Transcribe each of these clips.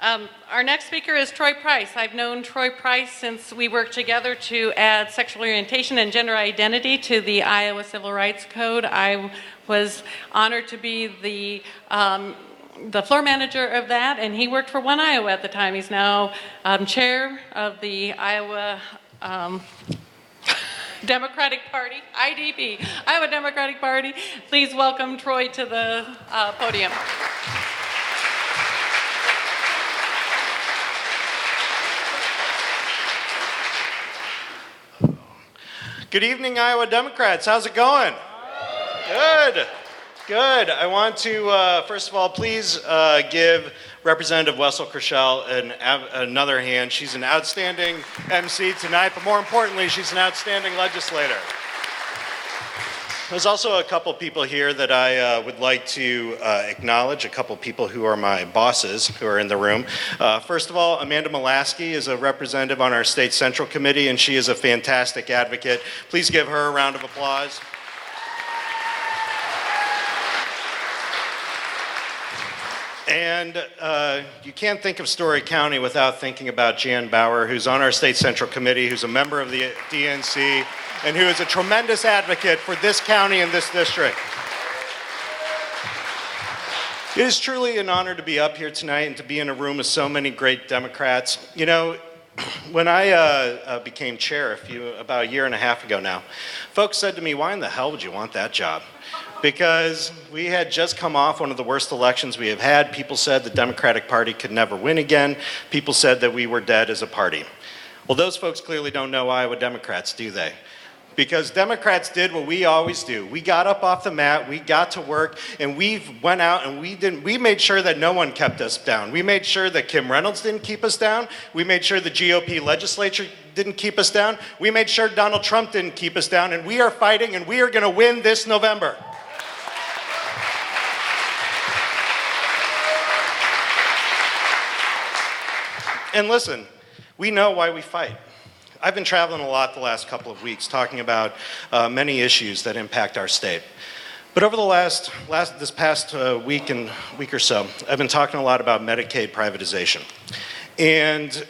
Our next speaker is Troy Price. I've known Troy Price since we worked together to add sexual orientation and gender identity to the Iowa Civil Rights Code. I was honored to be the floor manager of that, and he worked for One Iowa at the time. He's now chair of the Iowa Democratic Party, IDP, Iowa Democratic Party. Please welcome Troy to the podium. Good evening, Iowa Democrats. How's it going? Good. Good. I want to, first of all, please give Representative Wessel Kershell another hand. She's an outstanding MC tonight, but more importantly, she's an outstanding legislator. There's also a couple people here that I would like to acknowledge, a couple people who are my bosses who are in the room. First of all, Amanda Molaski is a representative on our State Central Committee, and she is a fantastic advocate. Please give her a round of applause. And you can't think of Story County without thinking about Jan Bauer, who's on our State Central Committee, who's a member of the DNC, and who is a tremendous advocate for this county and this district. It is truly an honor to be up here tonight and to be in a room with so many great Democrats. You know, when I became chair about a year and a half ago now, folks said to me, why in the hell would you want that job? Because we had just come off one of the worst elections we have had. People said the Democratic Party could never win again. People said that we were dead as a party. Well, those folks clearly don't know Iowa Democrats, do they? Because Democrats did what we always do. We got up off the mat, we got to work, and we went out and we made sure that no one kept us down. We made sure that Kim Reynolds didn't keep us down. We made sure the GOP legislature didn't keep us down. We made sure Donald Trump didn't keep us down, and we are fighting and we are gonna win this November. And listen, we know why we fight. I've been traveling a lot the last couple of weeks talking about many issues that impact our state. But over the this past week or so, I've been talking a lot about Medicaid privatization. And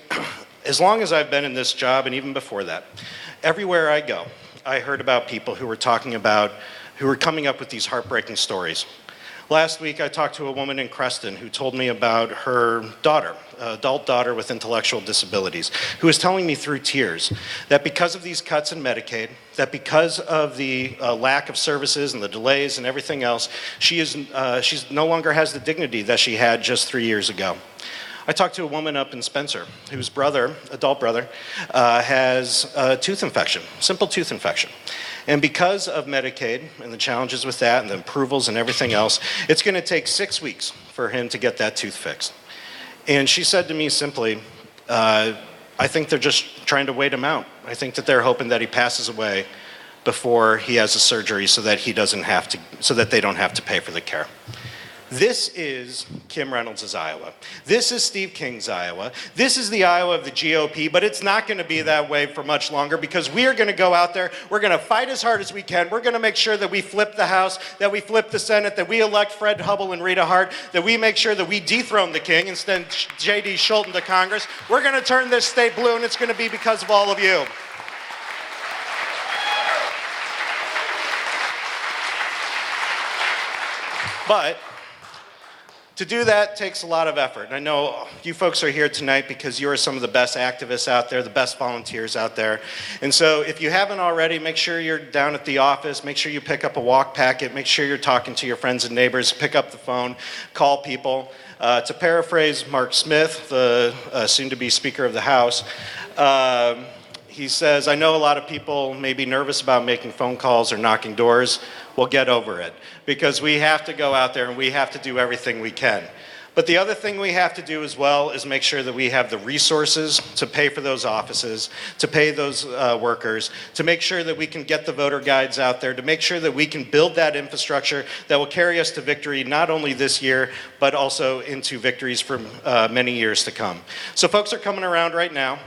as long as I've been in this job, and even before that, everywhere I go, I heard about people who were coming up with these heartbreaking stories. Last week, I talked to a woman in Creston who told me about her daughter, adult daughter with intellectual disabilities, who was telling me through tears that because of these cuts in Medicaid, that because of the lack of services and the delays and everything else, she no longer has the dignity that she had just 3 years ago. I talked to a woman up in Spencer whose adult brother, has a tooth infection, simple tooth infection. And because of Medicaid and the challenges with that and the approvals and everything else, it's going to take 6 weeks for him to get that tooth fixed. And she said to me simply, I think they're just trying to wait him out. I think that they're hoping that he passes away before he has a surgery so that they don't have to pay for the care. This is Kim Reynolds' Iowa. This is Steve King's Iowa. This is the Iowa of the GOP, but it's not going to be that way for much longer because we are going to go out there, we're going to fight as hard as we can, we're going to make sure that we flip the House, that we flip the Senate, that we elect Fred Hubble and Rita Hart, that we make sure that we dethrone the King and send J.D. Schulten to Congress. We're going to turn this state blue, and it's going to be because of all of you. But to do that takes a lot of effort. And I know you folks are here tonight because you are some of the best activists out there, the best volunteers out there. And so if you haven't already, make sure you're down at the office, make sure you pick up a walk packet, make sure you're talking to your friends and neighbors, pick up the phone, call people. To paraphrase Mark Smith, the soon-to-be Speaker of the House, he says, I know a lot of people may be nervous about making phone calls or knocking doors. Well, get over it, because we have to go out there and we have to do everything we can. But the other thing we have to do as well is make sure that we have the resources to pay for those offices, to pay those workers, to make sure that we can get the voter guides out there, to make sure that we can build that infrastructure that will carry us to victory not only this year, but also into victories for many years to come. So folks are coming around right now.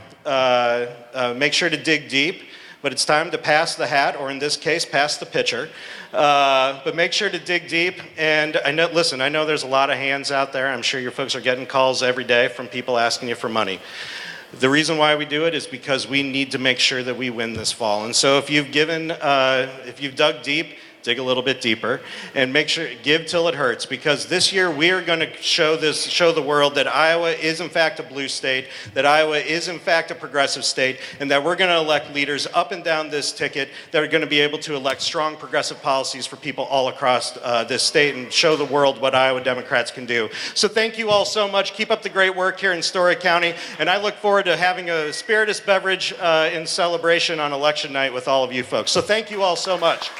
Make sure to dig deep. but it's time to pass the hat, or in this case, pass the pitcher. But make sure to dig deep. And I know there's a lot of hands out there. I'm sure your folks are getting calls every day from people asking you for money. The reason why we do it is because we need to make sure that we win this fall. And so if you've dug deep, dig a little bit deeper, and make sure, give till it hurts, because this year we are going to show the world that Iowa is in fact a blue state, that Iowa is in fact a progressive state, and that we're going to elect leaders up and down this ticket that are going to be able to elect strong progressive policies for people all across this state and show the world what Iowa Democrats can do. So thank you all so much. Keep up the great work here in Story County, and I look forward to having a spiritus beverage in celebration on election night with all of you folks. So thank you all so much.